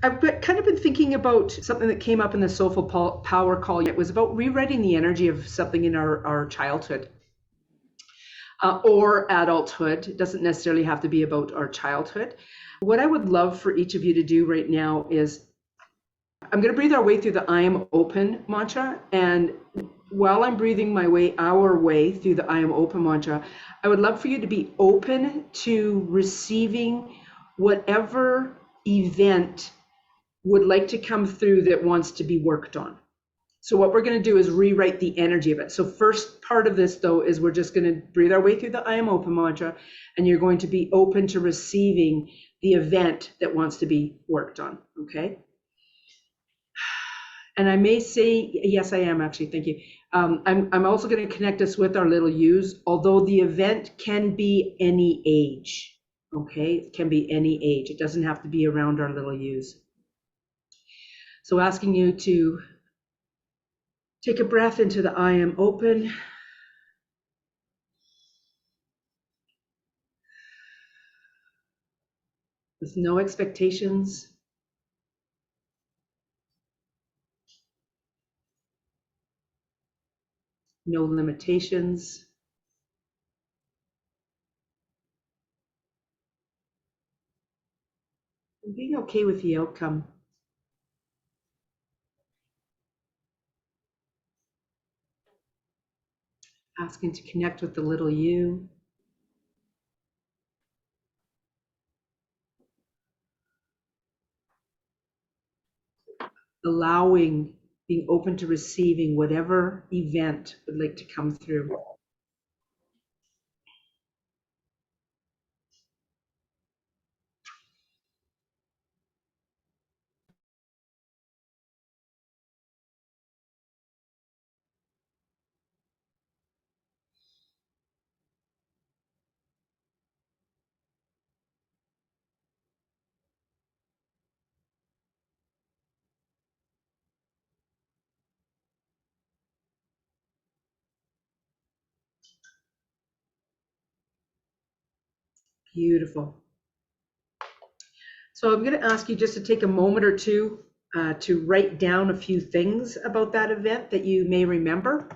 kind of been thinking about something that came up in the Soulful Power call. It was about rewriting the energy of something in our childhood or adulthood. It doesn't necessarily have to be about our childhood. What I would love for each of you to do right now is I'm going to breathe our way through the I am open mantra. And while I'm breathing our way through the I am open mantra, I would love for you to be open to receiving whatever event would like to come through that wants to be worked on. So what we're going to do is rewrite the energy of it. So first part of this though is we're just going to breathe our way through the I am open mantra, and you're going to be open to receiving the event that wants to be worked on. Okay. And I may say, yes, I am actually, thank you. I'm also going to connect us with our little U's, although the event can be any age. Okay, it can be any age. It doesn't have to be around our little U's. So asking you to take a breath into the I am open. With no expectations. No limitations. And being okay with the outcome. Asking to connect with the little you. Allowing, being open to receiving whatever event would like to come through. Beautiful. So I'm going to ask you just to take a moment or two to write down a few things about that event that you may remember.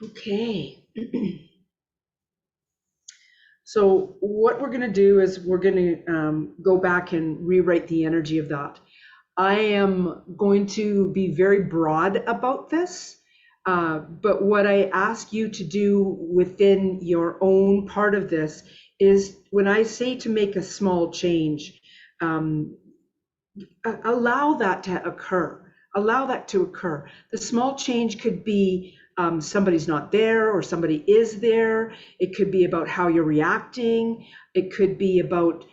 Okay. So what we're going to do is we're going to go back and rewrite the energy of that. I am going to be very broad about this, but what I ask you to do within your own part of this is when I say to make a small change, allow that to occur. Allow that to occur. The small change could be somebody's not there or somebody is there. It could be about how you're reacting. It could be about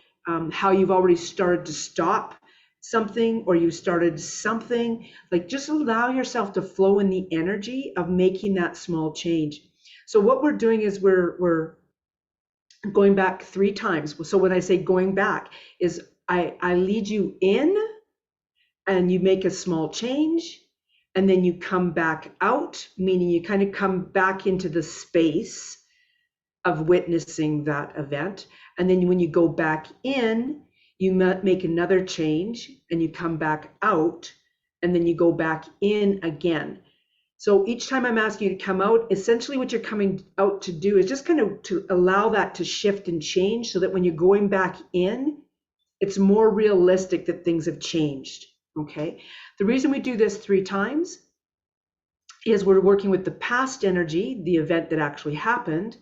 how you've already started to stop something or you started something. Like just allow yourself to flow in the energy of making that small change. So what we're doing is we're going back 3 times. So when I say going back is I lead you in and you make a small change and then you come back out, meaning you kind of come back into the space of witnessing that event. And then when you go back in, you make another change and you come back out and then you go back in again. So each time I'm asking you to come out, essentially what you're coming out to do is just kind of to allow that to shift and change so that when you're going back in, it's more realistic that things have changed. Okay. The reason we do this 3 times is we're working with the past energy, the event that actually happened.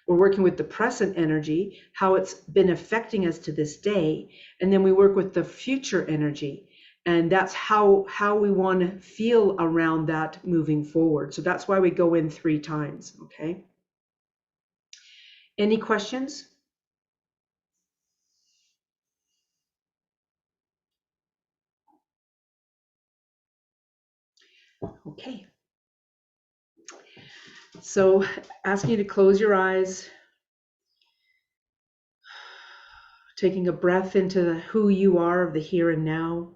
We're working with the present energy, how it's been affecting us to this day. And then we work with the future energy. And that's how we want to feel around that moving forward. So that's why we go in 3 times. Okay. Any questions? Okay. So asking you to close your eyes, taking a breath into who you are of the here and now.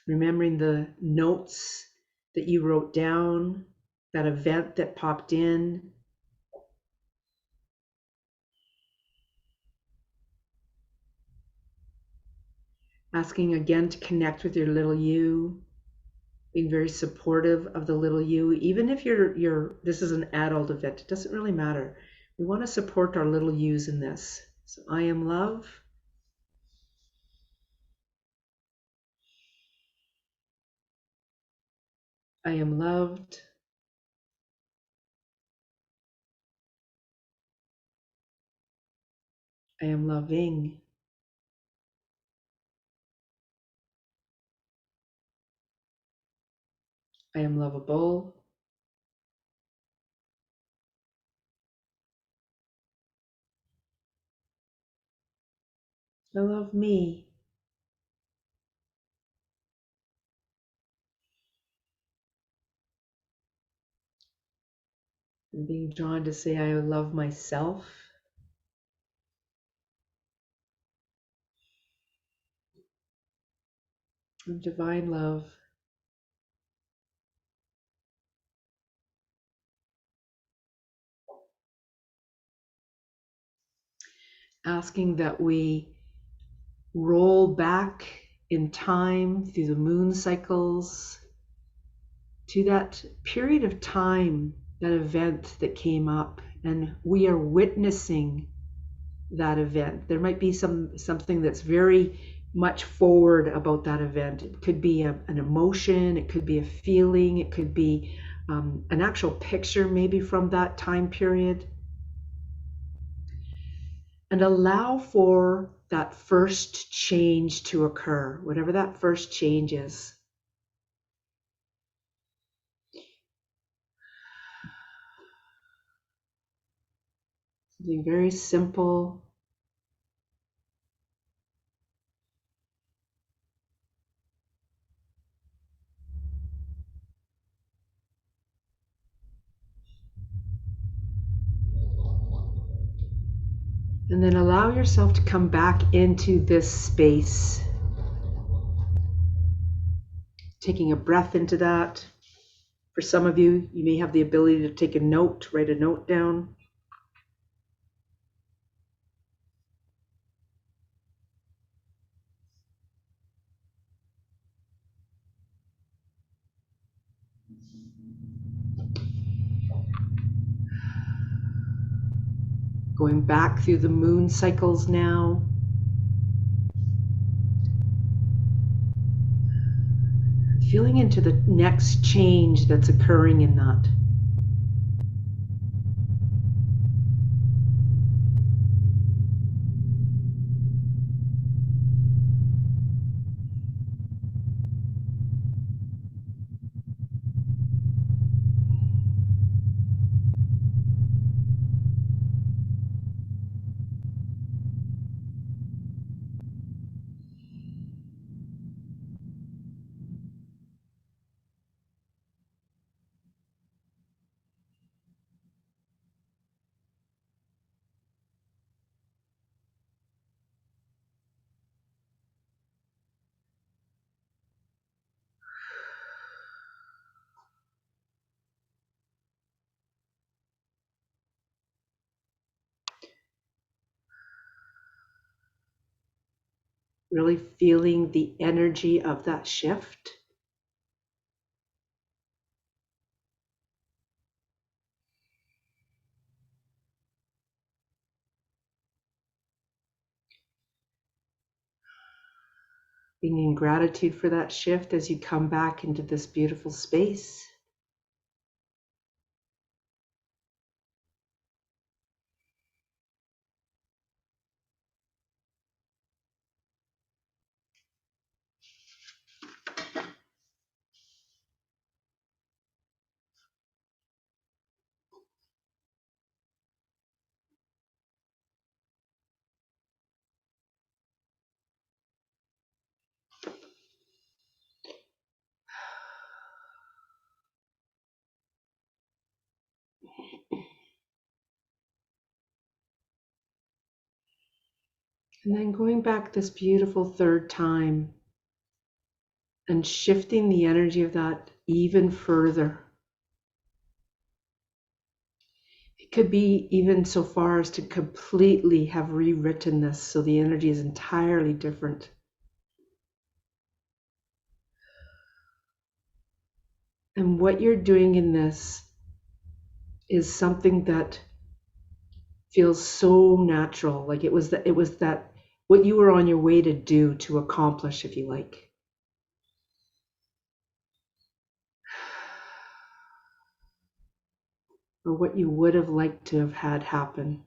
Remembering the notes that you wrote down, that event that popped in. Asking again to connect with your little you, being very supportive of the little you, even if this is an adult event, it doesn't really matter. We want to support our little yous in this. So I am love. I am loved. I am loving. I am lovable. I love me. I'm being drawn to say I love myself. I'm divine love. Asking that we roll back in time through the moon cycles to that period of time, that event that came up, and we are witnessing that event. There might be something that's very much forward about that event. It could be an emotion, it could be a feeling, it could be an actual picture maybe from that time period. And allow for that first change to occur, whatever that first change is. Something very simple. And then allow yourself to come back into this space. Taking a breath into that. For some of you, you may have the ability to take a note, write a note down. Going back through the moon cycles now. Feeling into the next change that's occurring in that. Really feeling the energy of that shift. being in gratitude for that shift as you come back into this beautiful space. And then going back this beautiful third time and shifting the energy of that even further. It could be even so far as to completely have rewritten this so the energy is entirely different. And what you're doing in this is something that feels so natural. Like it was that what you were on your way to do, to accomplish, if you like. Or what you would have liked to have had happen.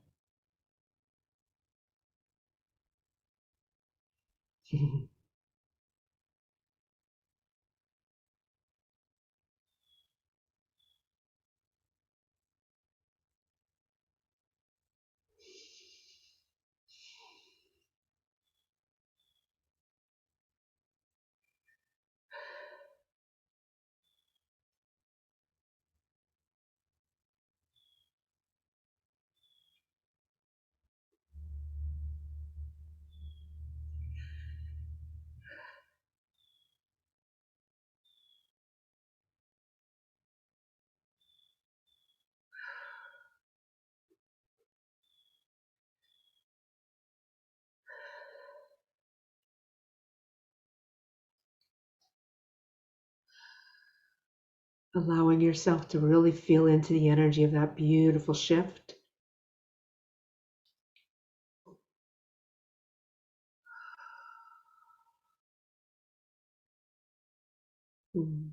Allowing yourself to really feel into the energy of that beautiful shift. Mm.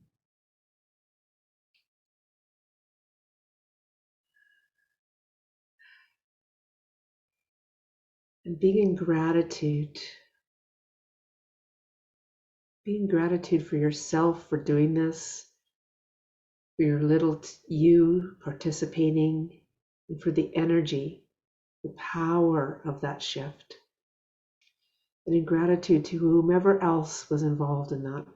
And being in gratitude for yourself for doing this, for your little you participating, and for the energy, the power of that shift. And in gratitude to whomever else was involved in that.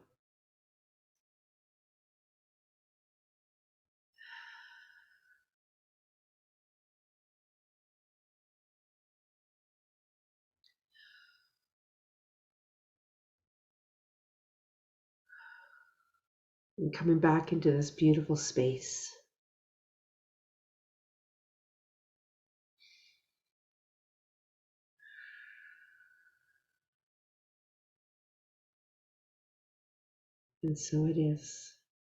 And coming back into this beautiful space. And so it is.